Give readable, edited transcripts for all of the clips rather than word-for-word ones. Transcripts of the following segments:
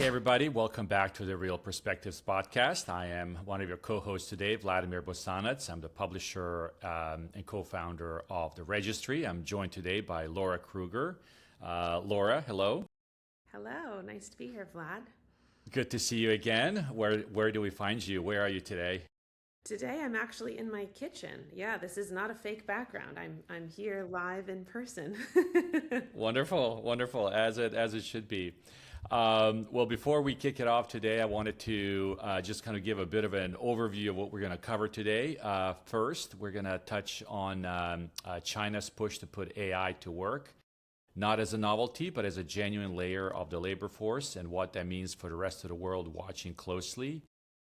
Hey, everybody. Welcome back to the Real Perspectives podcast. I am one of your co-hosts today, Vladimir Bosanets. I'm the publisher and co-founder of The Registry. I'm joined today by Laura Kruger. Laura, hello. Hello. Nice to be here, Vlad. Good to see you again. Where do we find you? Where are you today? Today, I'm actually in my kitchen. Yeah, this is not a fake background. I'm here live in person. Wonderful, wonderful, as it should be. Well, before we kick it off today, I wanted to just kind of give a bit of an overview of what we're going to cover today. First, we're going to touch on China's push to put AI to work, not as a novelty, but as a genuine layer of the labor force and what that means for the rest of the world watching closely.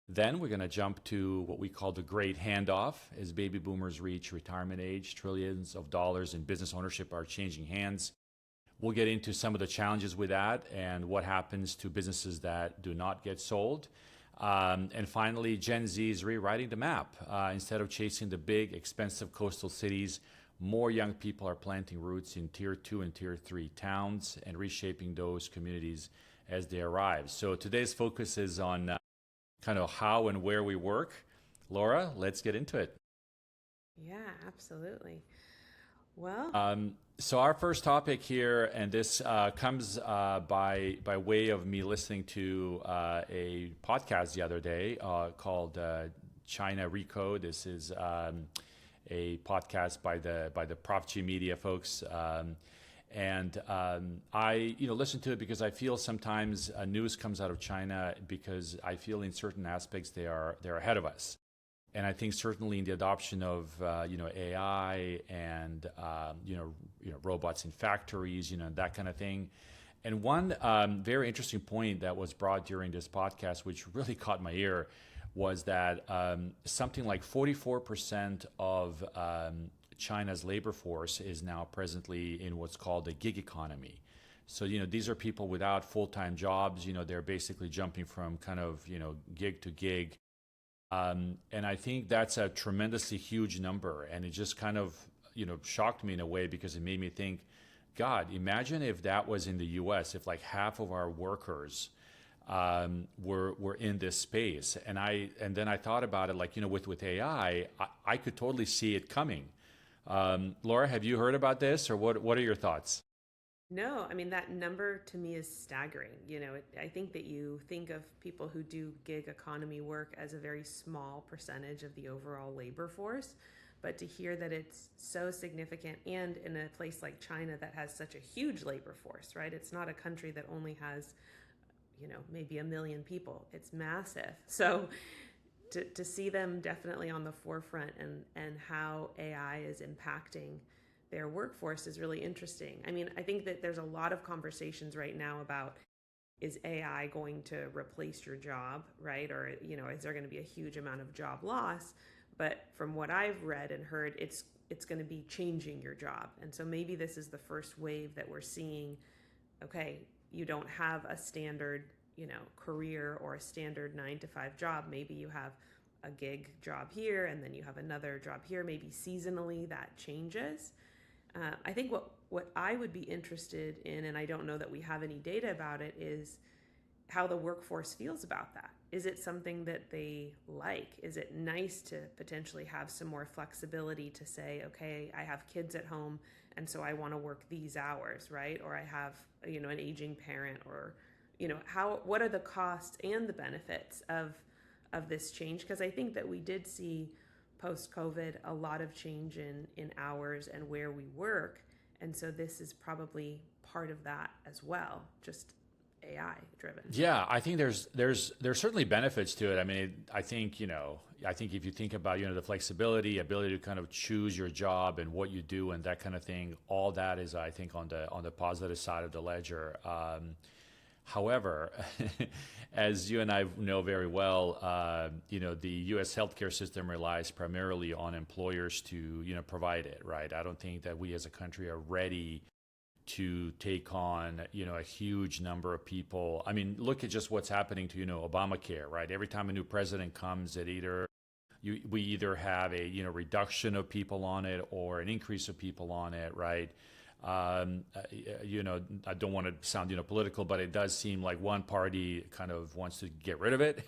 Then we're going to jump to what we call the Great Handoff. As baby boomers reach retirement age, trillions of dollars in business ownership are changing hands. We'll get into some of the challenges with that and what happens to businesses that do not get sold. And finally, Gen Z is rewriting the map. Instead of chasing the big, expensive coastal cities, more young people are planting roots in Tier 2 and Tier 3 towns and reshaping those communities as they arrive. So today's focus is on kind of how and where we work. Laura, let's get into it. Yeah, absolutely. Well, so our first topic here, and this comes by way of me listening to a podcast the other day called China RICO. This is a podcast by the Prof G Media folks. And I listen to it because I feel sometimes news comes out of China because I feel in certain aspects they're ahead of us. And I think certainly in the adoption of AI and robots in factories, that kind of thing. And one very interesting point that was brought during this podcast, which really caught my ear, was that something like 44% of China's labor force is now presently in what's called the gig economy. So, these are people without full-time jobs. They're basically jumping from kind of, gig to gig. And I think that's a tremendously huge number. And it just kind of, shocked me in a way because it made me think, God, imagine if that was in the US, if like half of our workers were in this space. And then I thought about it, like, with AI, I could totally see it coming. Laura, have you heard about this, or what are your thoughts? no, I mean, that number to me is staggering. I think that you think of people who do gig economy work as a very small percentage of the overall labor force. But to hear that it's so significant, and in a place like China that has such a huge labor force, right? It's not a country that only has, maybe 1 million people. It's massive. So to see them definitely on the forefront and how AI is impacting their workforce is really interesting. I mean, I think that there's a lot of conversations right now about, is AI going to replace your job, right? Or, is there going to be a huge amount of job loss? But from what I've read and heard, it's going to be changing your job. And so maybe this is the first wave that we're seeing. Okay, you don't have a standard career or a standard 9-to-5 job. Maybe you have a gig job here and then you have another job here. Maybe seasonally that changes. I think what I would be interested in, and I don't know that we have any data about it, is how the workforce feels about that. Is it something that they like? Is it nice to potentially have some more flexibility to say, okay, I have kids at home and so I want to work these hours, right? Or I have, an aging parent, or what are the costs and the benefits of this change? Because I think that we did see post-COVID a lot of change in hours and where we work. And so this is probably part of that as well, just AI driven. Yeah, I think there's certainly benefits to it. I mean, I think if you think about the flexibility, ability to kind of choose your job and what you do and that kind of thing, all that is, I think, on the positive side of the ledger. However, as you and I know very well, the U.S. healthcare system relies primarily on employers to, provide it, right? I don't think that we as a country are ready to take on, a huge number of people. I mean, look at just what's happening to, Obamacare, right? Every time a new president comes, we either have a, reduction of people on it or an increase of people on it, right? I don't want to sound political, but it does seem like one party kind of wants to get rid of it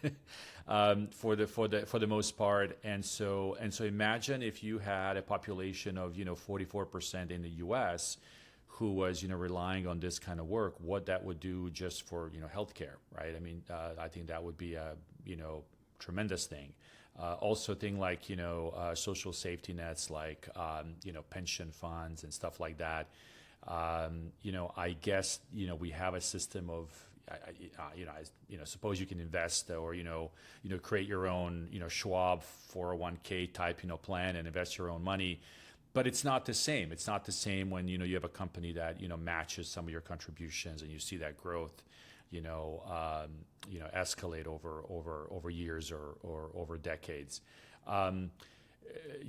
for the most part. And so imagine if you had a population of 44% in the U.S. who was relying on this kind of work, what that would do just for healthcare, right? I mean, I think that would be a tremendous thing. Also, thing like social safety nets, like pension funds and stuff like that. I guess we have a system of suppose you can invest or create your own Schwab 401k type plan and invest your own money. But it's not the same. It's not the same when you have a company that matches some of your contributions and you see that growth escalate over years or over decades.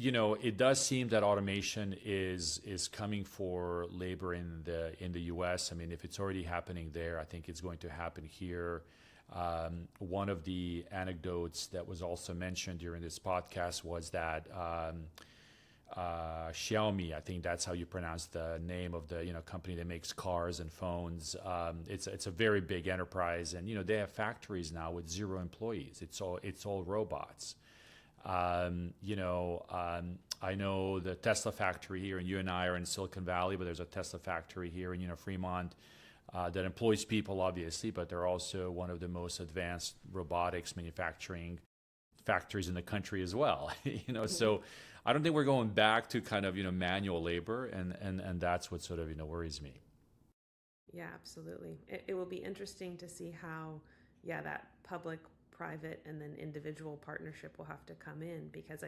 It does seem that automation is coming for labor in the U.S. I mean, if it's already happening there, I think it's going to happen here. One of the anecdotes that was also mentioned during this podcast was that Xiaomi, I think that's how you pronounce the name of the company that makes cars and phones. It's a very big enterprise, and they have factories now with 0 employees. It's all robots. I know the Tesla factory here, and you and I are in Silicon Valley, but there's a Tesla factory here in Fremont that employs people, obviously, but they're also one of the most advanced robotics manufacturing factories in the country as well. So I don't think we're going back to kind of manual labor, and that's what sort of worries me. Yeah, absolutely. It will be interesting to see how that public, private, and then individual partnership will have to come in, because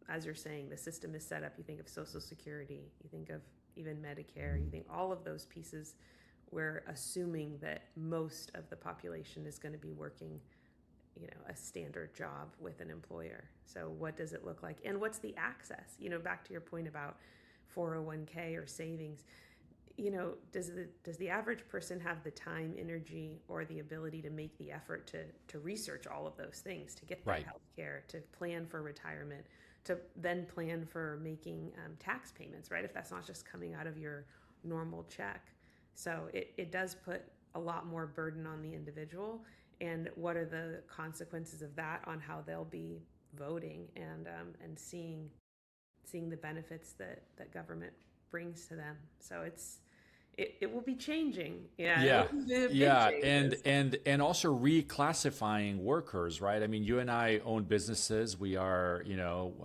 as you're saying, the system is set up. You think of Social Security, you think of even Medicare, you think all of those pieces. We're assuming that most of the population is going to be working a standard job with an employer. So what does it look like? And what's the access? Back to your point about 401k or savings, does the average person have the time, energy, or the ability to make the effort to research all of those things, to get their health care, to plan for retirement, to then plan for making tax payments, right? If that's not just coming out of your normal check. So it does put a lot more burden on the individual. And what are the consequences of that on how they'll be voting and seeing the benefits that government brings to them? So it will be changing. And also reclassifying workers, right? I mean, you and I own businesses. We are,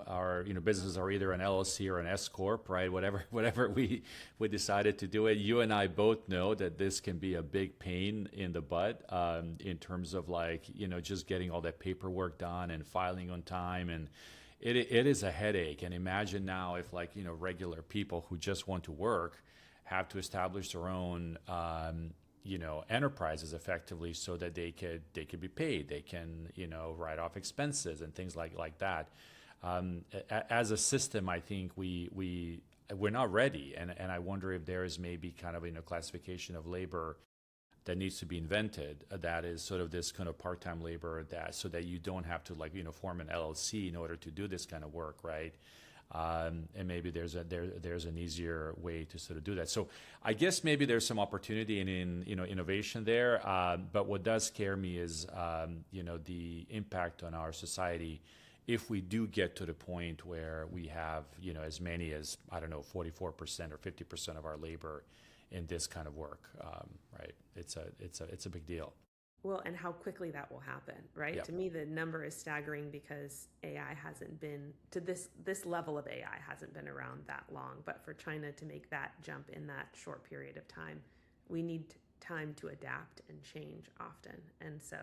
our businesses are either an LLC or an S corp, right? Whatever we decided to do it. You and I both know that this can be a big pain in the butt in terms of just getting all that paperwork done and filing on time, and it is a headache. And imagine now if regular people who just want to work have to establish their own enterprises effectively, so that they could be paid, they can write off expenses and things like that. As a system, I think we're not ready, and I wonder if there is maybe kind of classification of labor that needs to be invented, that is sort of this kind of part-time labor, that so that you don't have to form an LLC in order to do this kind of work, right? And maybe there's an easier way to sort of do that. So I guess maybe there's some opportunity in innovation there. But what does scare me is the impact on our society if we do get to the point where we have as many as 44% or 50% of our labor in this kind of work. Right? It's a big deal. Well, and how quickly that will happen, right? Yep. To me, the number is staggering, because AI hasn't been to this level of AI hasn't been around that long. But for China to make that jump in that short period of time, we need time to adapt and change often. And so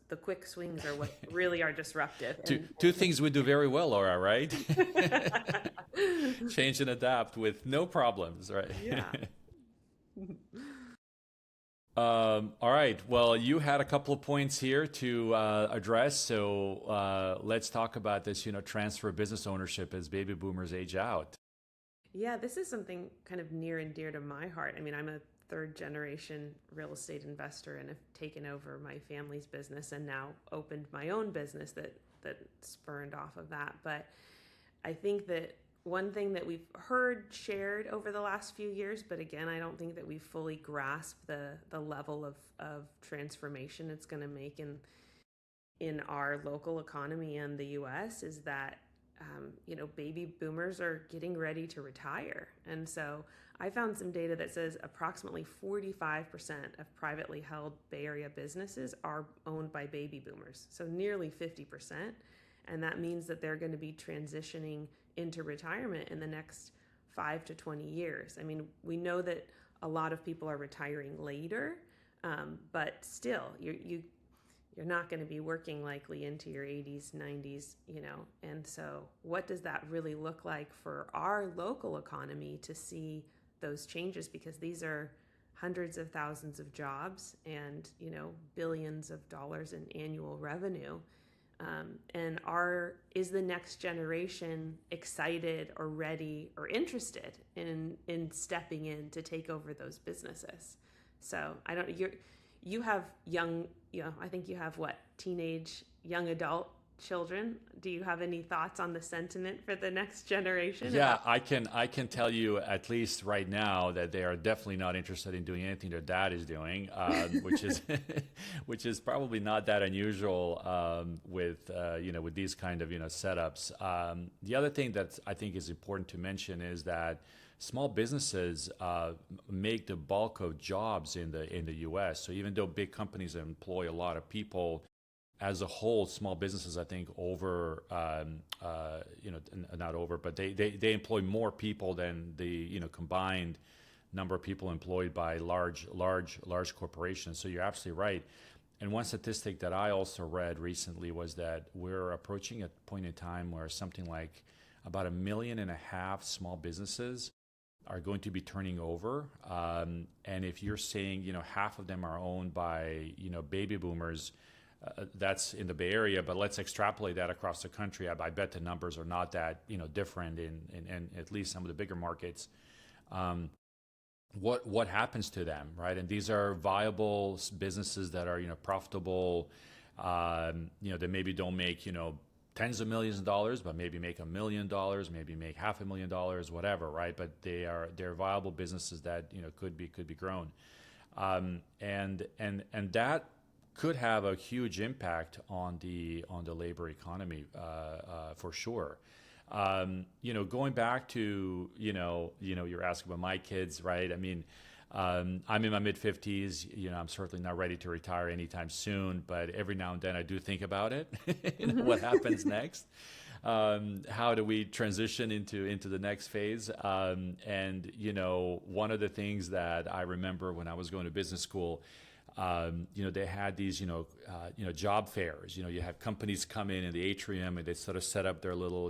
the quick swings are what really are disruptive. Two things we do very well, Laura, right? Change and adapt with no problems, right? Yeah. All right. Well, you had a couple of points here to address. So let's talk about this, transfer of business ownership as baby boomers age out. Yeah, this is something kind of near and dear to my heart. I mean, I'm a third generation real estate investor and have taken over my family's business and now opened my own business that spurned off of that. But I think that one thing that we've heard shared over the last few years, but again, I don't think that we've fully grasped the level of transformation it's going to make in our local economy and the US, is that baby boomers are getting ready to retire. And so I found some data that says approximately 45% of privately held Bay Area businesses are owned by baby boomers. So nearly 50%. And that means that they're going to be transitioning into retirement in the next 5 to 20 years. I mean, we know that a lot of people are retiring later, but still, you're not going to be working likely into your 80s, 90s, and so what does that really look like for our local economy to see those changes? Because these are hundreds of thousands of jobs and, billions of dollars in annual revenue. And is the next generation excited or ready or interested in stepping in to take over those businesses? So you have young, I think you have teenage, young adult children. Do you have any thoughts on the sentiment for the next generation? Yeah, I can tell you at least right now that they are definitely not interested in doing anything their dad is doing, which is probably not that unusual with these kind of setups. The other thing that I think is important to mention is that small businesses make the bulk of jobs in the U.S. So even though big companies employ a lot of people, as a whole, small businesses, I think, not over, but they employ more people than the combined number of people employed by large corporations. So you're absolutely right. And one statistic that I also read recently was that we're approaching a point in time where something like about 1.5 million small businesses are going to be turning over. And if you're saying, half of them are owned by, baby boomers, that's in the Bay Area, but let's extrapolate that across the country. I bet the numbers are not that, different in at least some of the bigger markets. What happens to them, right? And these are viable businesses that are, profitable. They maybe don't make, tens of millions of dollars, but maybe make $1 million, maybe make $500,000, whatever, right? But they're viable businesses that could be grown, and that could have a huge impact on the labor economy for sure. Going back to you're asking about my kids, right? I mean, I'm in my mid-50s. I'm certainly not ready to retire anytime soon, but every now and then I do think about it. What happens next? How do we transition into the next phase? And one of the things that I remember when I was going to business school, they had these, job fairs. You have companies come in the atrium and they sort of set up their little,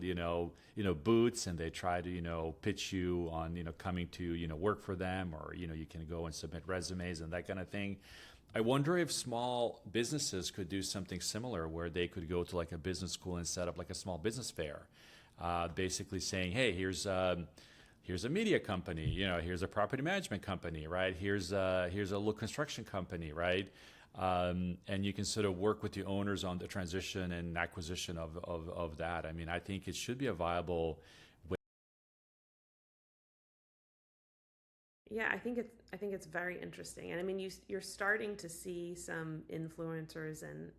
booths, and they try to, pitch you on, coming to, work for them, or, you can go and submit resumes and that kind of thing. I wonder if small businesses could do something similar, where they could go to like a business school and set up like a small business fair, basically saying, hey, here's a media company, here's a property management company, right? Here's a little construction company, right? And you can sort of work with the owners on the transition and acquisition of that. I mean, I think it should be a viable way. Yeah, I think it's very interesting. And I mean, you're starting to see some influencers and,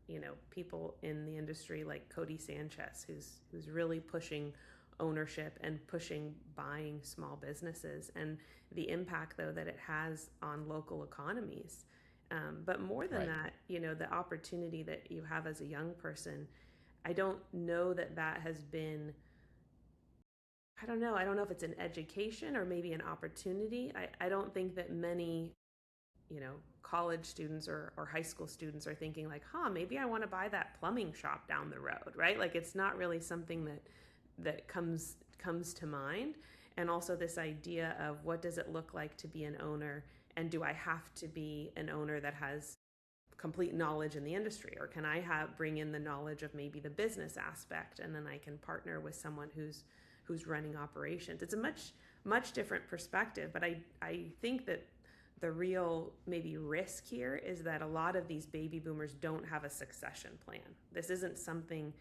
people in the industry like Cody Sanchez, who's really pushing ownership and pushing buying small businesses, and the impact though that it has on local economies. But more than that, the opportunity that you have as a young person, I don't know that has been, I don't know if it's an education or maybe an opportunity. I don't think that many, college students or high school students are thinking like, maybe I want to buy that plumbing shop down the road, right? Like, it's not really something that comes to mind. And also this idea of, what does it look like to be an owner, and do I have to be an owner that has complete knowledge in the industry, or can I bring in the knowledge of maybe the business aspect, and then I can partner with someone who's running operations? It's a much different perspective, but I think that the real maybe risk here is that a lot of these baby boomers don't have a succession plan. This isn't something,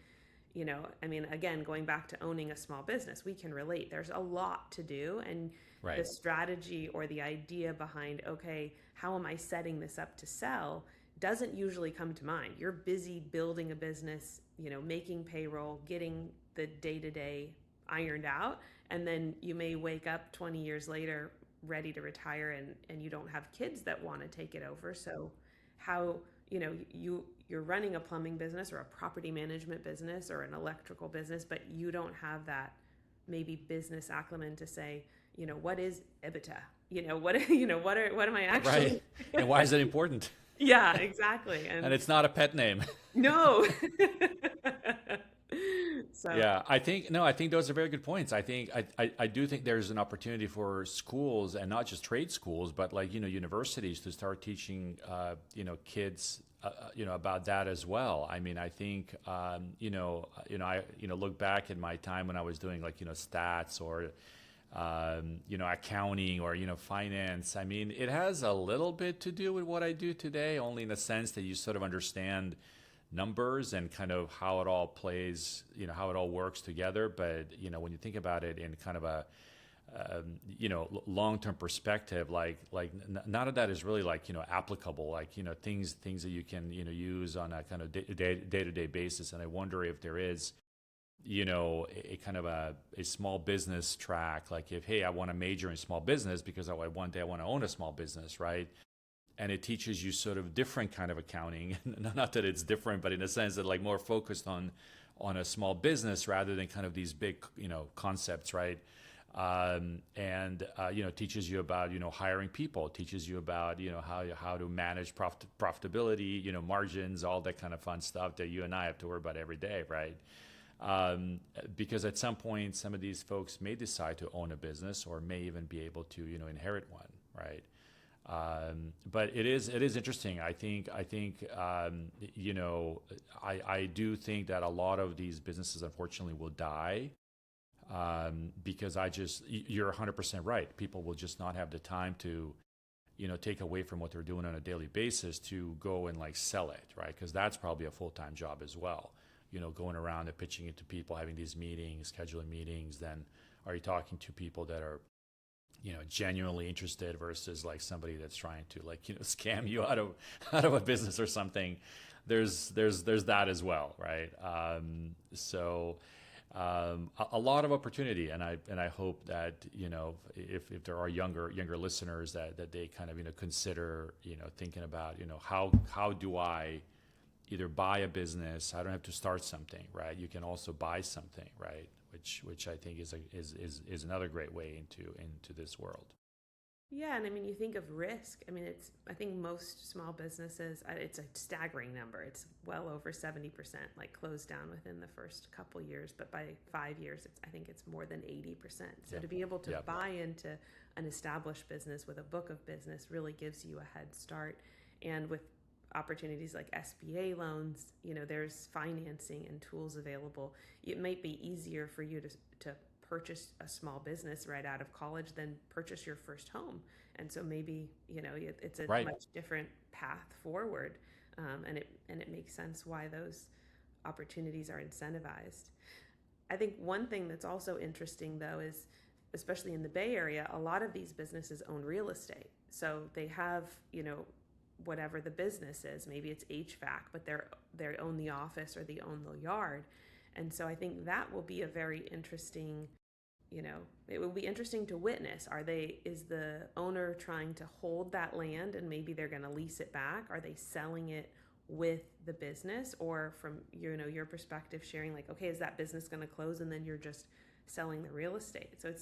I mean, again, going back to owning a small business, we can relate. There's a lot to do. And Right. the strategy or the idea behind, okay, how am I setting this up to sell, doesn't usually come to mind. You're busy building a business, making payroll, getting the day-to-day ironed out. And then you may wake up 20 years later ready to retire, and you don't have kids that want to take it over. So how, you're running a plumbing business or a property management business or an electrical business, but you don't have that maybe business acumen to say, what is EBITDA? What am I actually? Right. And why is it important? Yeah, exactly. And it's not a pet name. No. So Yeah, I think those are very good points. I do think there's an opportunity for schools, and not just trade schools, but like universities, to start teaching kids about that as well. I mean, I think I look back at my time when I was doing like stats or accounting or finance. I mean, it has a little bit to do with what I do today, only in the sense that you sort of understand numbers and kind of how it all plays, how it all works together. But when you think about it in kind of a long-term perspective, like none of that is really like applicable, like things that you can use on a kind of day-to-day basis. And I wonder if there is a kind of a small business track, like if, hey, I want to major in small business because one day I want to own a small business, right? And it teaches you sort of different kind of accounting. Not that it's different, but in a sense that like more focused on a small business rather than kind of these big concepts, right? Teaches you about hiring people, teaches you about how to manage profitability, margins, all that kind of fun stuff that you and I have to worry about every day, right? Because at some point, some of these folks may decide to own a business or may even be able to inherit one, right? But it is interesting. I do think that a lot of these businesses unfortunately will die, because you're 100% right. People will just not have the time to take away from what they're doing on a daily basis to go and like sell it, right? Because that's probably a full-time job as well. Going around and pitching it to people, having these meetings, scheduling meetings. Then are you talking to people that are genuinely interested versus like somebody that's trying to scam you out of a business or something? There's that as well, right? A lot of opportunity, and I hope that if there are younger listeners that they kind of consider thinking about how do I either buy a business. I don't have to start something, right? You can also buy something, right? Which I think is another great way into this world. yeah, and I mean, you think of risk. I mean, I think most small businesses, it's a staggering number. It's well over 70% like closed down within the first couple years, but by 5 years, I think it's more than 80%. So to be able to buy into an established business with a book of business really gives you a head start. And with opportunities like SBA loans, there's financing and tools available. It might be easier for you to purchase a small business right out of college than purchase your first home. And so maybe, it's a Right. much different path forward. And it makes sense why those opportunities are incentivized. I think one thing that's also interesting though is, especially in the Bay Area, a lot of these businesses own real estate. So they have, whatever the business is, maybe it's HVAC, but they own the office or they own the yard. And so I think that will be a very interesting, it will be interesting to witness. Is the owner trying to hold that land and maybe they're going to lease it back? Are they selling it with the business, or from your perspective sharing like, okay, is that business going to close and then you're just selling the real estate? So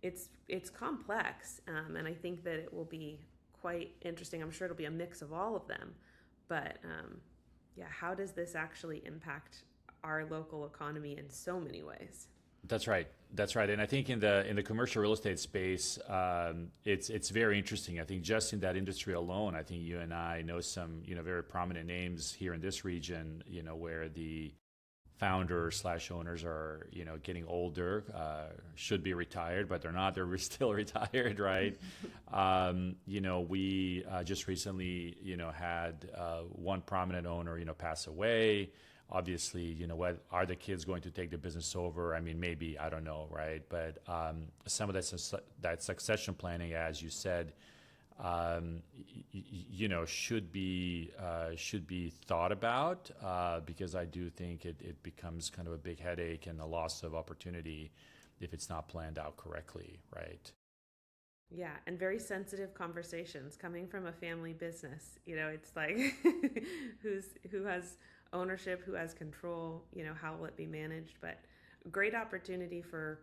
it's complex, and I think that it will be quite interesting. I'm sure it'll be a mix of all of them, but how does this actually impact our local economy in so many ways? That's right. And I think in the commercial real estate space, it's very interesting. I think just in that industry alone, I think you and I know some very prominent names here in this region, where the founders/owners are getting older, should be retired, but they're not. They're still retired, right? We just recently had one prominent owner pass away. obviously, what are the kids going to take the business over? I mean, maybe, I don't know, right? But some of that succession planning, as you said, should be thought about, because I do think it becomes kind of a big headache and a loss of opportunity if it's not planned out correctly, right? Yeah, and very sensitive conversations coming from a family business. It's like who has ownership, who has control, how will it be managed? But great opportunity for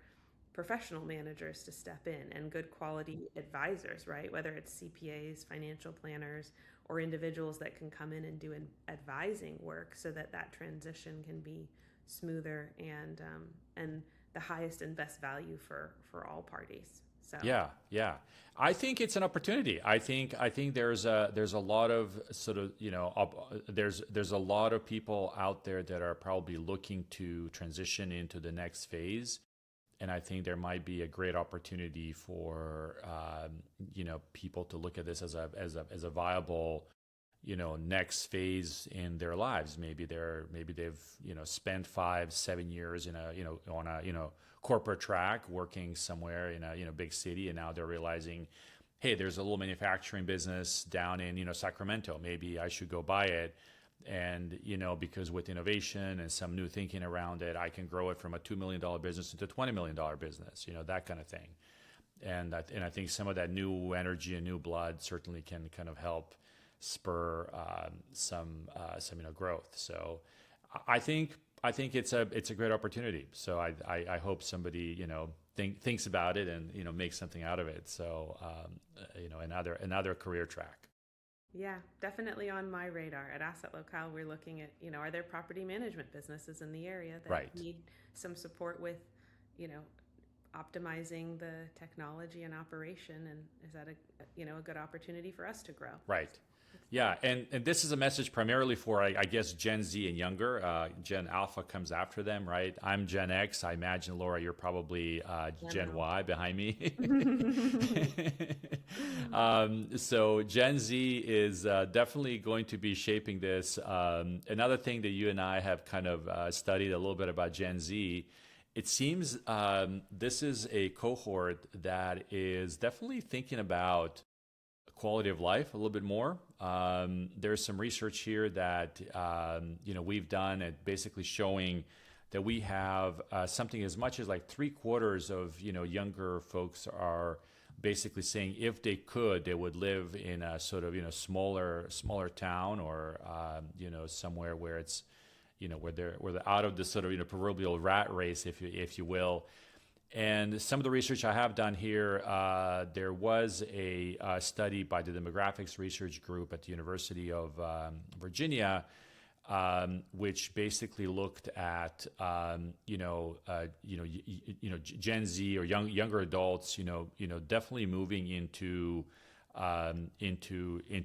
professional managers to step in and good quality advisors, right? Whether it's CPAs, financial planners, or individuals that can come in and do advising work so that transition can be smoother and the highest and best value for all parties. So yeah. I think it's an opportunity. I think there's a lot of sort of there's a lot of people out there that are probably looking to transition into the next phase, and I think there might be a great opportunity for people to look at this as a viable next phase in their lives. Maybe they've spent 5-7 years in on a corporate track working somewhere in a big city, and now they're realizing, hey, there's a little manufacturing business down in Sacramento. Maybe I should go buy it, and because with innovation and some new thinking around it, I can grow it from a $2 million business into a $20 million business. That kind of thing. And I think some of that new energy and new blood certainly can kind of help spur some growth. So I think it's a great opportunity. So I hope somebody thinks about it and makes something out of it. So another career track. Yeah, definitely on my radar. At Asset Locale, we're looking at are there property management businesses in the area that need some support with optimizing the technology and operation, and is that a good opportunity for us to grow? Right. Yeah, and this is a message primarily for, I guess, Gen Z and younger. Gen Alpha comes after them, right? I'm Gen X. I imagine, Laura, you're probably Gen Y behind me. So Gen Z is definitely going to be shaping this. Another thing that you and I have kind of studied a little bit about Gen Z, it seems this is a cohort that is definitely thinking about quality of life a little bit more. There's some research here that we've done at basically showing that we have something as much as like 3/4 of younger folks are basically saying if they could, they would live in a sort of smaller town, or somewhere where it's where they're out of the sort of proverbial rat race, if you will. And some of the research I have done here, there was a study by the Demographics Research Group at the University of Virginia, which basically looked at Gen Z or younger adults, definitely moving into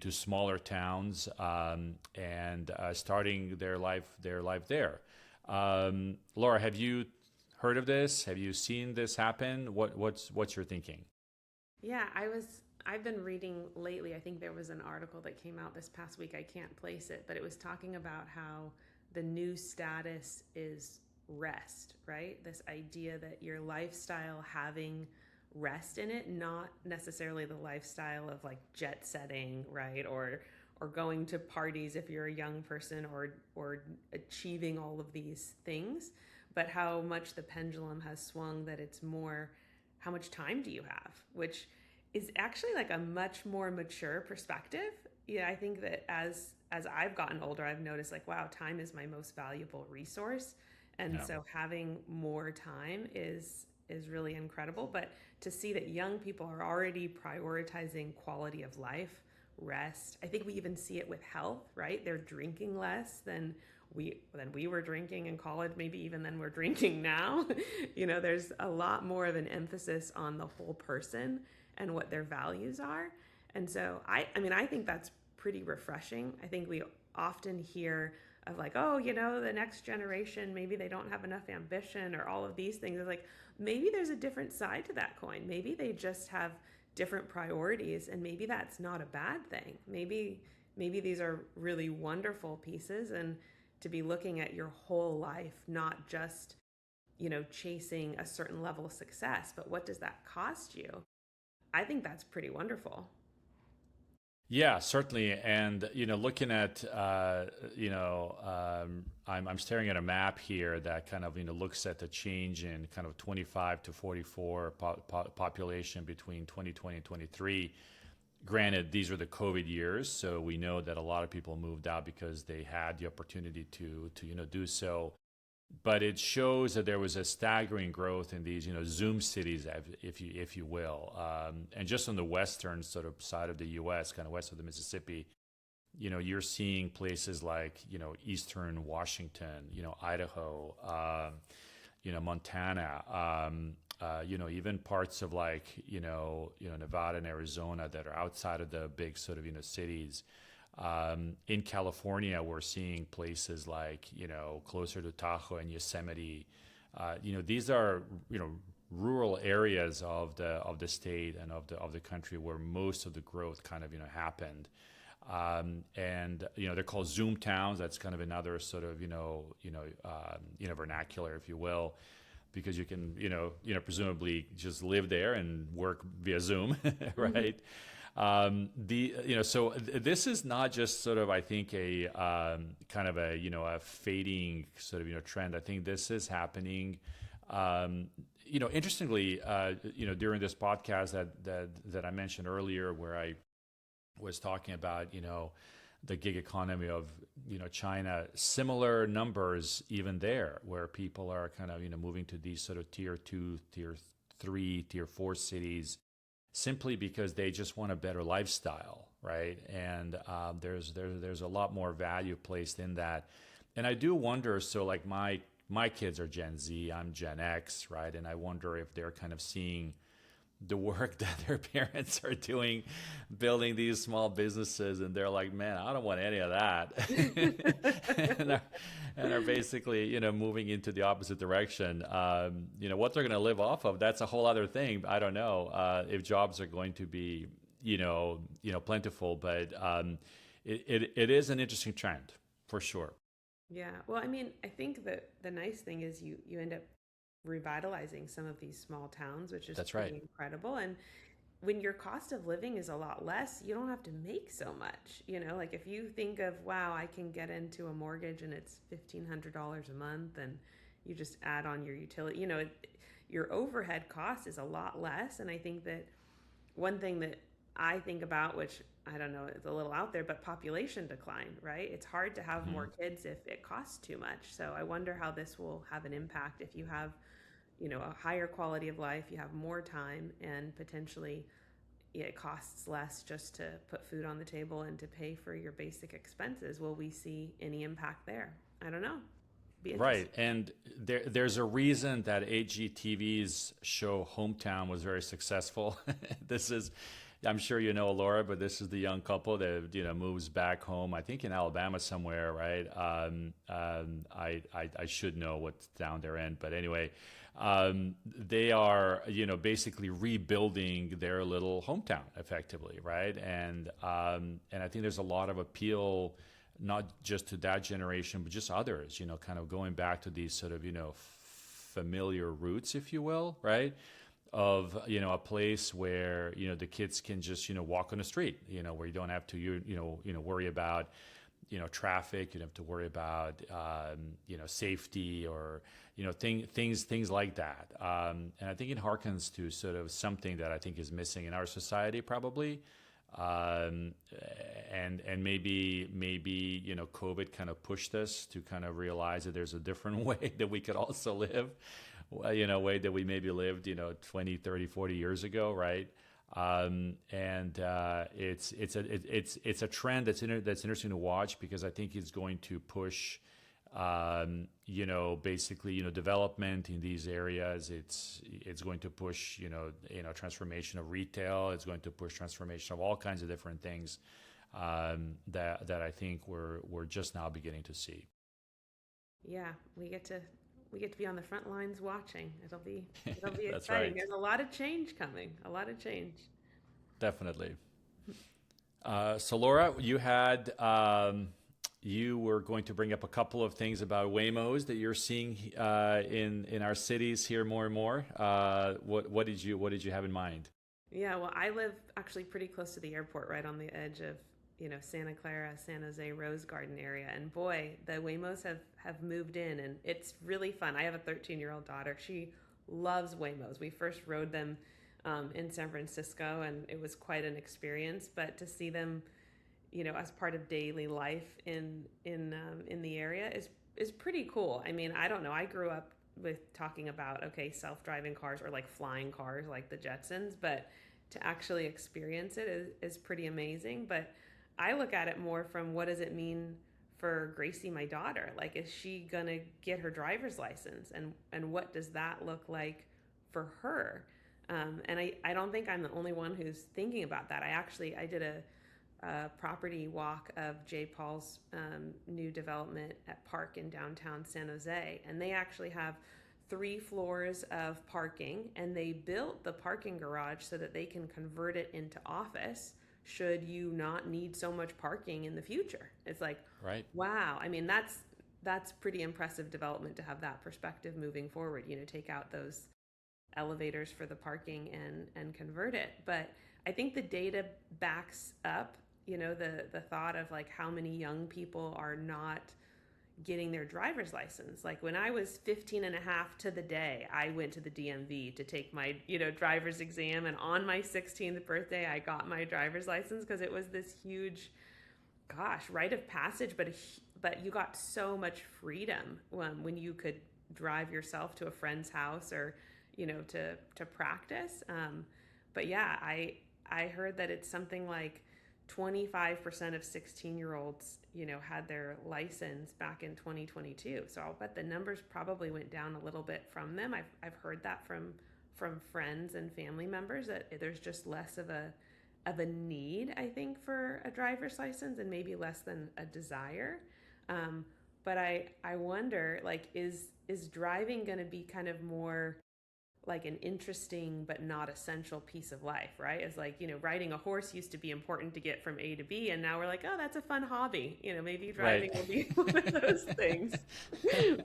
smaller towns and starting their life there. Laura, have you heard of this? Have you seen this happen? What's your thinking? Yeah, I've been reading lately. I think there was an article that came out this past week. I can't place it, but it was talking about how the new status is rest, right? This idea that your lifestyle having rest in it, not necessarily the lifestyle of like jet setting, right? Or going to parties if you're a young person, or achieving all of these things, but how much the pendulum has swung that it's more how much time do you have, which is actually like a much more mature perspective. Yeah, I think that as I've gotten older, I've noticed like, wow, time is my most valuable resource. And so having more time is really incredible. But to see that young people are already prioritizing quality of life, rest. I think we even see it with health, right? They're drinking less than we were drinking in college, maybe even than we're drinking now. There's a lot more of an emphasis on the whole person and what their values are. And so I think that's pretty refreshing. I think we often hear of like, oh, the next generation, maybe they don't have enough ambition or all of these things. It's like, maybe there's a different side to that coin. Maybe they just have different priorities, and maybe that's not a bad thing. Maybe these are really wonderful pieces, and to be looking at your whole life, not just, chasing a certain level of success, but what does that cost you? I think that's pretty wonderful. Yeah, certainly. And looking at I'm staring at a map here that kind of looks at the change in kind of 25 to 44 population between 2020 and 23. Granted, these are the COVID years, so we know that a lot of people moved out because they had the opportunity to do so. But it shows that there was a staggering growth in these, Zoom cities, if you will, and just on the western sort of side of the U.S., kind of west of the Mississippi, you're seeing places like, eastern Washington, Idaho, Montana, even parts of like, Nevada and Arizona that are outside of the big sort of, cities. In California, we're seeing places like, closer to Tahoe and Yosemite. These are, rural areas of the state and of the country where most of the growth kind of, happened. And they're called Zoom towns. That's kind of another sort of, vernacular, if you will, because you can, presumably just live there and work via Zoom, right? So this is not just sort of, I think, a kind of a fading sort of, trend. I think this is happening, interestingly, during this podcast that I mentioned earlier, where I was talking about, the gig economy of, China, similar numbers even there, where people are kind of, moving to these sort of tier 2, tier 3, tier 4 cities, simply because they just want a better lifestyle, right? And there's a lot more value placed in that. And I do wonder, so like my kids are Gen Z, I'm Gen X, right? And I wonder if they're kind of seeing the work that their parents are doing, building these small businesses, and they're like, man, I don't want any of that. and are basically, moving into the opposite direction. What they're going to live off of, that's a whole other thing. I don't know if jobs are going to be, plentiful, but it is an interesting trend for sure. Yeah. Well, I mean, I think that the nice thing is you end up revitalizing some of these small towns, which is That's pretty right. incredible. And when your cost of living is a lot less, you don't have to make so much. Like if you think of, wow, I can get into a mortgage and it's $1,500 a month, and you just add on your utility, your overhead cost is a lot less. And I think that one thing that I think about, which I don't know, it's a little out there, but population decline, right? It's hard to have more kids if it costs too much. So I wonder how this will have an impact if you have, a higher quality of life, you have more time, and potentially it costs less just to put food on the table and to pay for your basic expenses. Will we see any impact there? I don't know. Be Right. interesting. And there's a reason that AGTV's show Hometown was very successful. This is, I'm sure you know Laura, but this is the young couple that, moves back home, I think in Alabama somewhere, right? I should know what's down their end, but anyway, they are, basically rebuilding their little hometown effectively, right? And I think there's a lot of appeal, not just to that generation, but just others, kind of going back to these sort of, familiar roots, if you will, right? Of, a place where, the kids can just, walk on the street, where you don't have to, worry about, traffic. You don't have to worry about, safety or, things like that. And I think it harkens to sort of something that I think is missing in our society, probably. And maybe COVID kind of pushed us to kind of realize that there's a different way that we could also live, way that we maybe lived 20, 30, 40 years ago, right? It's a trend that's interesting to watch, because I think it's going to push basically development in these areas. It's going to push transformation of retail. It's going to push transformation of all kinds of different things that I think we're just now beginning to see. Yeah, we get to be on the front lines watching. It'll be That's exciting. right. There's a lot of change coming. A lot of change. Definitely. So Laura, you had you were going to bring up a couple of things about Waymos that you're seeing in our cities here more and more. What did you have in mind? Yeah, well, I live actually pretty close to the airport, right on the edge of, Santa Clara, San Jose, Rose Garden area. And boy, the Waymos have moved in, and it's really fun. I have a 13-year-old daughter. She loves Waymos. We first rode them in San Francisco, and it was quite an experience. But to see them, as part of daily life in the area is pretty cool. I mean, I don't know. I grew up with talking about, okay, self-driving cars or like flying cars like the Jetsons, but to actually experience it is pretty amazing. But I look at it more from, what does it mean for Gracie, my daughter? Like, is she gonna get her driver's license, and what does that look like for her? And I don't think I'm the only one who's thinking about that. I did a property walk of J. Paul's new development at Park in downtown San Jose, and they actually have 3 floors of parking, and they built the parking garage so that they can convert it into office should you not need so much parking in the future. It's like, Right. wow. I mean, that's pretty impressive development to have that perspective moving forward. Take out those elevators for the parking and convert it. But I think the data backs up, the thought of like how many young people are not getting their driver's license. Like when I was 15 and a half to the day, I went to the DMV to take my, driver's exam. And on my 16th birthday, I got my driver's license because it was this huge, rite of passage. But you got so much freedom when you could drive yourself to a friend's house or, to practice. But yeah, I heard that it's something like 25% of 16-year-olds, had their license back in 2022. So I'll bet the numbers probably went down a little bit from them. I've heard that from friends and family members that there's just less of a need, I think, for a driver's license, and maybe less than a desire. But I wonder, like, is driving going to be kind of more like an interesting but not essential piece of life, right? It's like, riding a horse used to be important to get from A to B, and now we're like, oh, that's a fun hobby. Maybe driving Right. will be one of those things.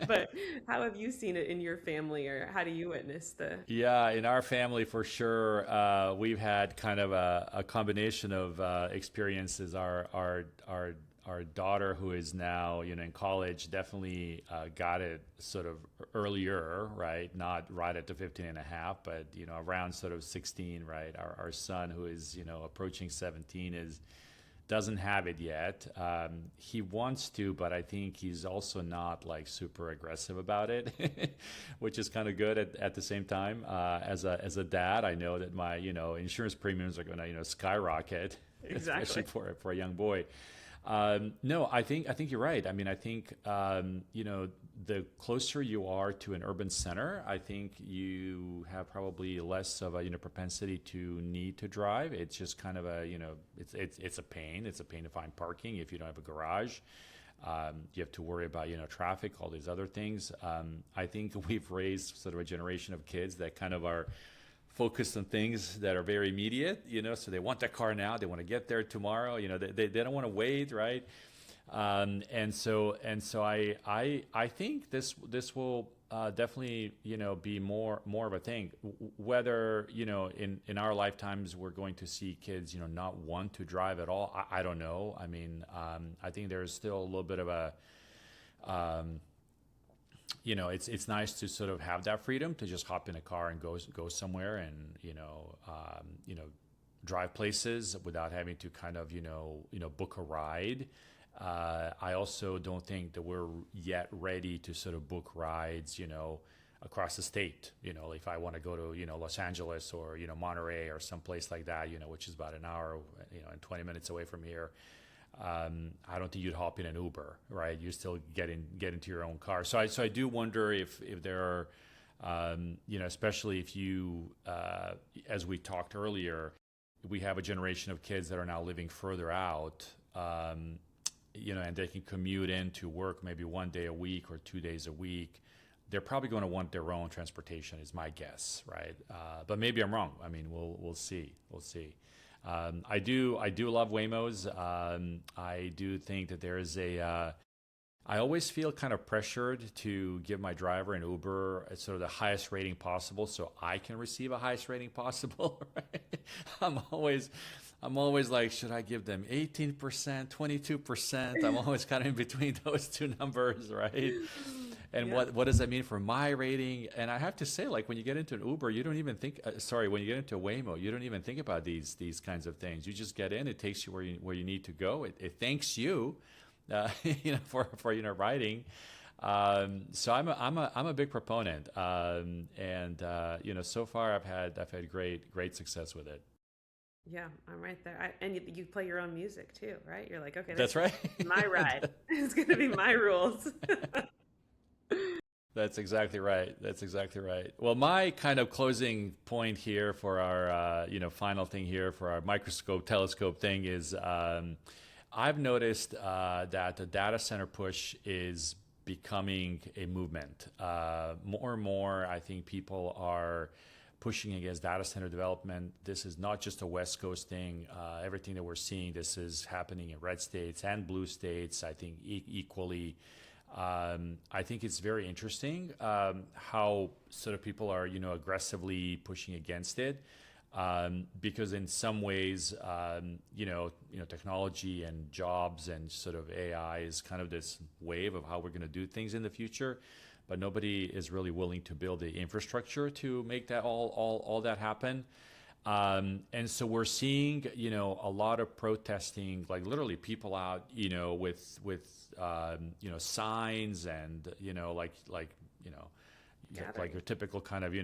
But how have you seen it in your family, or how do you witness the... Yeah, in our family for sure, we've had kind of a combination of experiences. Our daughter, who is now in college, definitely got it sort of earlier, right? Not right at the 15 and a half, but around sort of 16, right? Our son, who is approaching 17, doesn't have it yet. He wants to, but I think he's also not like super aggressive about it, which is kind of good at the same time. As a dad, I know that my insurance premiums are going to skyrocket, Exactly. especially for a young boy. No, I think you're right. I mean, I think the closer you are to an urban center, I think you have probably less of a propensity to need to drive. It's just kind of a it's a pain. It's a pain to find parking if you don't have a garage. You have to worry about traffic, all these other things. I think we've raised sort of a generation of kids that kind of are focused on things that are very immediate, so they want that car now, they want to get there tomorrow, they don't want to wait, right? And so I think this will definitely be more of a thing. Whether in our lifetimes we're going to see kids not want to drive at all, I don't know. I mean, I think there's still a little bit of a it's nice to sort of have that freedom to just hop in a car and go somewhere and drive places without having to kind of book a ride. I also don't think that we're yet ready to sort of book rides across the state. If I want to go to Los Angeles or Monterey or someplace like that, which is about an hour and 20 minutes away from here. I don't think you'd hop in an Uber, right? You still get into your own car. So I do wonder if there are, especially if you, as we talked earlier, we have a generation of kids that are now living further out, and they can commute in to work maybe 1 day a week or 2 days a week. They're probably going to want their own transportation, is my guess, right? But maybe I'm wrong. I mean, we'll see. We'll see. I do love Waymos. I do think that there is I always feel kind of pressured to give my driver an Uber sort of the highest rating possible, so I can receive a highest rating possible. Right? I'm always, I'm always like, should I give them 18%, 22%? I'm always kind of in between those two numbers, right? And Yeah. what does that mean for my rating? And I have to say, like when you get into an Uber, you don't even think. Sorry, when you get into a Waymo, you don't even think about these kinds of things. You just get in. It takes you where you need to go. It thanks you, for riding. So I'm a big proponent, and so far I've had great success with it. Yeah, I'm right there. And you play your own music too, right? You're like, okay, this That's is right. my ride. It's going to be my rules. That's exactly right. That's exactly right. Well, my kind of closing point here for our, final thing here for our microscope telescope thing is I've noticed that the data center push is becoming a movement. More and more, I think people are pushing against data center development. This is not just a West Coast thing. Everything that we're seeing, this is happening in red states and blue states, I think equally. I think it's very interesting how sort of people are, aggressively pushing against it, because in some ways, technology and jobs and sort of AI is kind of this wave of how we're going to do things in the future, but nobody is really willing to build the infrastructure to make that all that happen. And so we're seeing, a lot of protesting, like literally people out, with signs and, like your typical kind of,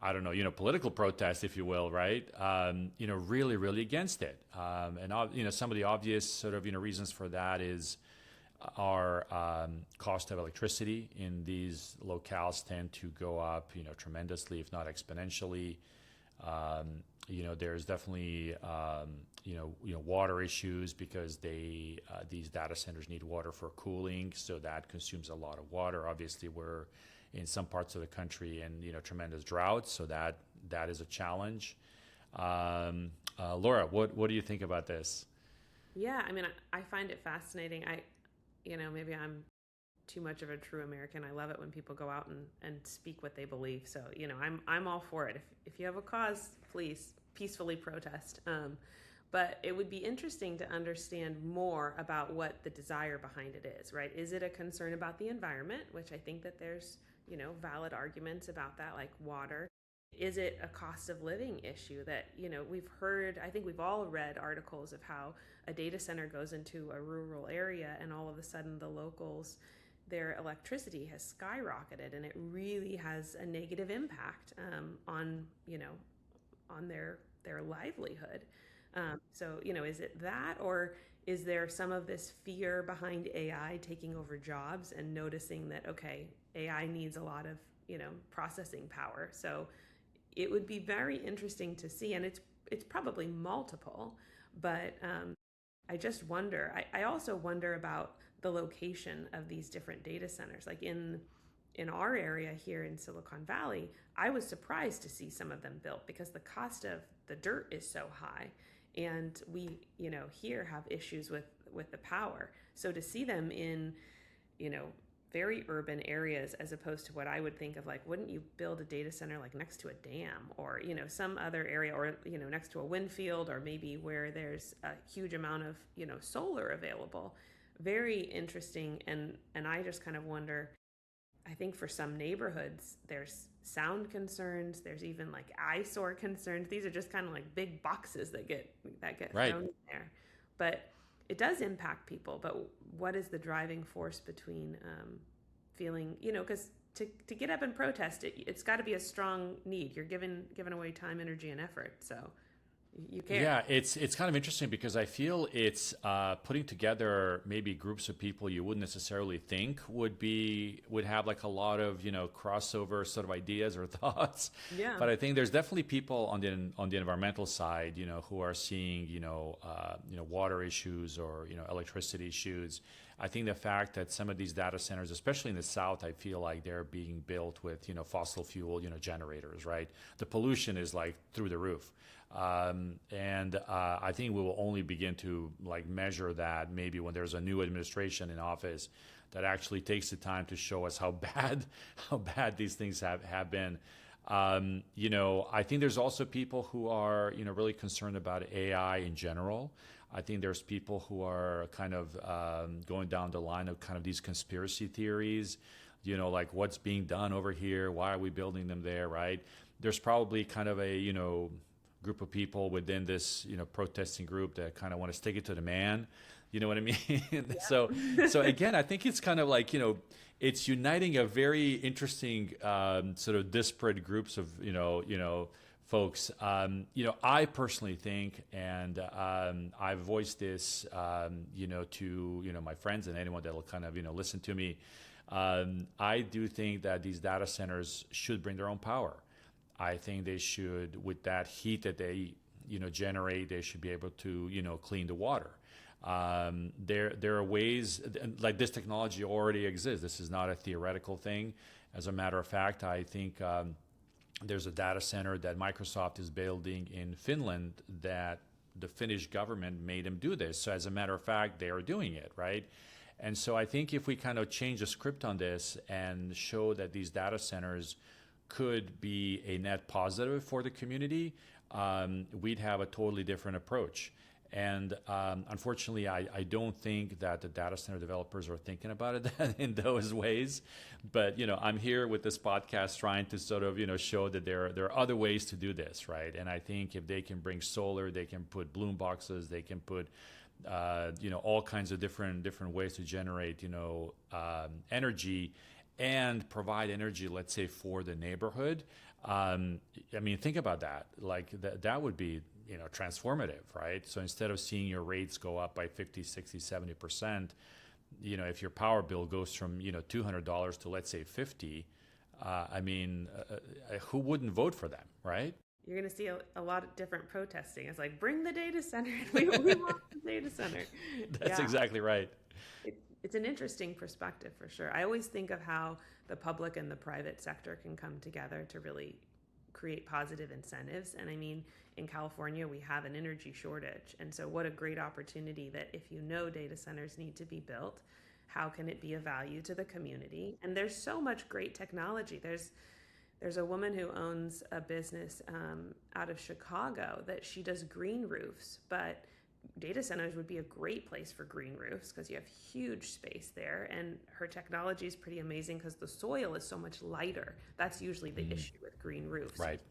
I don't know, political protest, if you will, right? Really, really against it. And some of the obvious sort of, reasons for that is our cost of electricity in these locales tend to go up, tremendously, if not exponentially. There's definitely, water issues because these data centers need water for cooling, so that consumes a lot of water. Obviously, we're in some parts of the country in, tremendous droughts, so that is a challenge. Laura, what do you think about this? Yeah, I mean, I find it fascinating. Maybe I'm too much of a true American. I love it when people go out and speak what they believe. So, I'm all for it. If you have a cause, please peacefully protest. But it would be interesting to understand more about what the desire behind it is, right? Is it a concern about the environment, which I think that there's, valid arguments about that, like water. Is it a cost of living issue that, we've heard, I think we've all read articles of how a data center goes into a rural area and all of a sudden the locals, their electricity has skyrocketed and it really has a negative impact on, on their livelihood. Is it that, or is there some of this fear behind AI taking over jobs and noticing that, okay, AI needs a lot of, processing power. So it would be very interesting to see, and it's probably multiple, but I just wonder. I also wonder about the location of these different data centers. Like in our area here in Silicon Valley, I was surprised to see some of them built because the cost of the dirt is so high, and we here have issues with the power. So to see them in very urban areas as opposed to what I would think of, like, wouldn't you build a data center like next to a dam or, some other area, or, next to a wind field, or maybe where there's a huge amount of, solar available. Very interesting. And I just kind of wonder, I think for some neighborhoods, there's sound concerns. There's even like eyesore concerns. These are just kind of like big boxes that get Right. thrown in there. But it does impact people. But what is the driving force between feeling, because to get up and protest, it's got to be a strong need. You're giving away time, energy, and effort. So you care. Yeah, it's kind of interesting because I feel it's putting together maybe groups of people you wouldn't necessarily think would have like a lot of crossover sort of ideas or thoughts. Yeah. But I think there's definitely people on the environmental side, who are seeing water issues or electricity issues. I think the fact that some of these data centers, especially in the South, I feel like they're being built with, fossil fuel, generators, right? The pollution is like through the roof. And I think we will only begin to like measure that maybe when there's a new administration in office that actually takes the time to show us how bad these things have been. I think there's also people who are, really concerned about AI in general. I think there's people who are kind of going down the line of kind of these conspiracy theories, like what's being done over here, why are we building them there, right? There's probably kind of a, group of people within this, protesting group that kind of want to stick it to the man. You know what I mean? Yeah. So again, I think it's kind of like, it's uniting a very interesting sort of disparate groups of, folks. I personally think, and I've voiced this, to, my friends and anyone that will kind of, listen to me. I do think that these data centers should bring their own power. I think they should, with that heat that they, generate, they should be able to, clean the water. There are ways, like this technology already exists. This is not a theoretical thing. As a matter of fact, I think there's a data center that Microsoft is building in Finland that the Finnish government made them do this. So as a matter of fact, they are doing it, right? And so I think if we kind of change the script on this and show that these data centers could be a net positive for the community, we'd have a totally different approach. And unfortunately, I don't think that the data center developers are thinking about it in those ways. But, I'm here with this podcast trying to sort of, show that there are other ways to do this, right? And I think if they can bring solar, they can put bloom boxes, they can put, all kinds of different ways to generate, energy and provide energy, let's say, for the neighborhood. Think about that. Like that would be, transformative, right? So instead of seeing your rates go up by 50, 60, 70%, if your power bill goes from, $200 to, let's say, 50, who wouldn't vote for them, right? You're going to see a lot of different protesting. It's like, bring the data center. We want the data center. That's exactly right. It's an interesting perspective for sure. I always think of how the public and the private sector can come together to really create positive incentives. And in California, we have an energy shortage. And so what a great opportunity that if data centers need to be built, how can it be of value to the community? And there's so much great technology. There's a woman who owns a business out of Chicago that she does green roofs, but data centers would be a great place for green roofs because you have huge space there, and her technology is pretty amazing because the soil is so much lighter. That's usually the issue with green roofs. Right.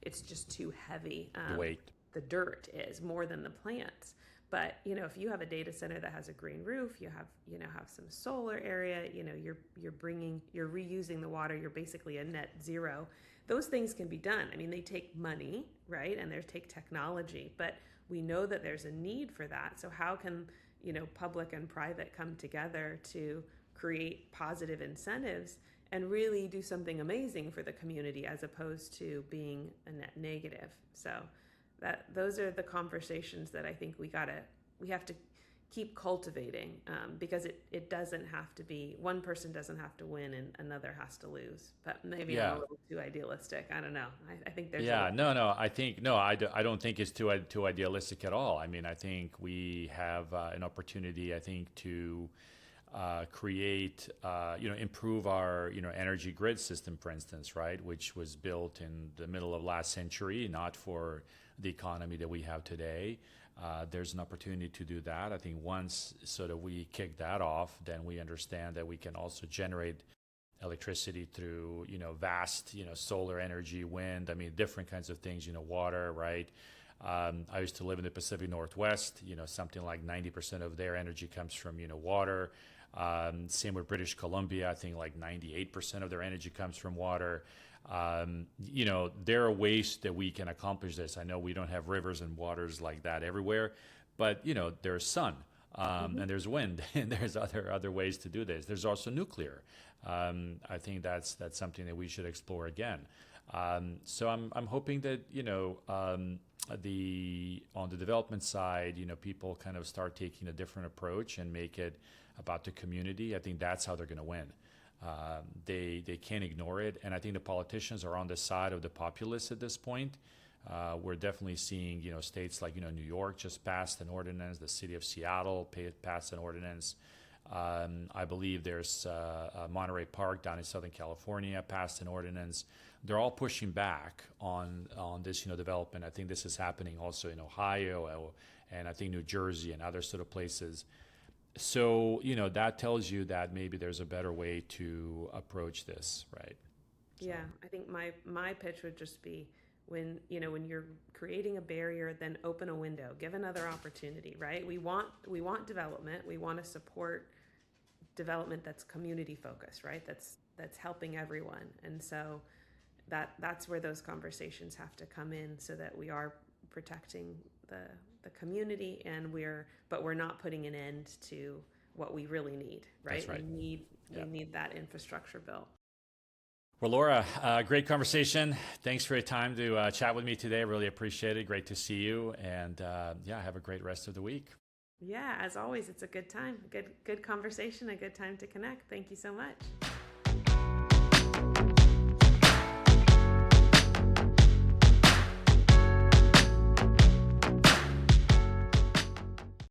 It's just too heavy. The weight. The dirt is more than the plants. But if you have a data center that has a green roof, you have some solar area, you're reusing the water, you're basically a net zero. Those things can be done. They take money, right? And they take technology, but we know that there's a need for that. So how can, public and private come together to create positive incentives and really do something amazing for the community as opposed to being a net negative? So those are the conversations that I think we have to keep cultivating, because it doesn't have to be one person doesn't have to win and another has to lose. But maybe I'm a little too idealistic. I don't know. I think there's I don't think it's too idealistic at all. I think we have an opportunity, I think, to create, improve our, energy grid system, for instance, right, which was built in the middle of last century, not for the economy that we have today. There's an opportunity to do that. I think once sort of we kick that off, then we understand that we can also generate electricity through, vast, solar energy, wind, different kinds of things, water, right? I used to live in the Pacific Northwest, something like 90% of their energy comes from, water. Same with British Columbia. I think like 98% of their energy comes from water. There are ways that we can accomplish this. I know we don't have rivers and waters like that everywhere, but there's sun, and there's wind, and there's other ways to do this. There's also nuclear. I think that's something that we should explore again. So I'm hoping that on the development side, people kind of start taking a different approach and make it about the community, I think that's how they're going to win. They can't ignore it, and I think the politicians are on the side of the populace at this point. We're definitely seeing, states like, New York just passed an ordinance. The city of Seattle passed an ordinance. I believe there's Monterey Park down in Southern California passed an ordinance. They're all pushing back on this, development. I think this is happening also in Ohio and I think New Jersey and other sort of places. So, that tells you that maybe there's a better way to approach this, right? So. Yeah, I think my pitch would just be when you're creating a barrier, then open a window, give another opportunity, right? We want development. We want to support development that's community focused, right? That's helping everyone. And so that's where those conversations have to come in, so that we are protecting the community, and we're not putting an end to what we really need, right? That's right. We need that infrastructure built. Well, Laura, great conversation. Thanks for your time to chat with me today. I really appreciate it. Great to see you. And have a great rest of the week. Yeah, as always, it's a good time. Good conversation, a good time to connect. Thank you so much.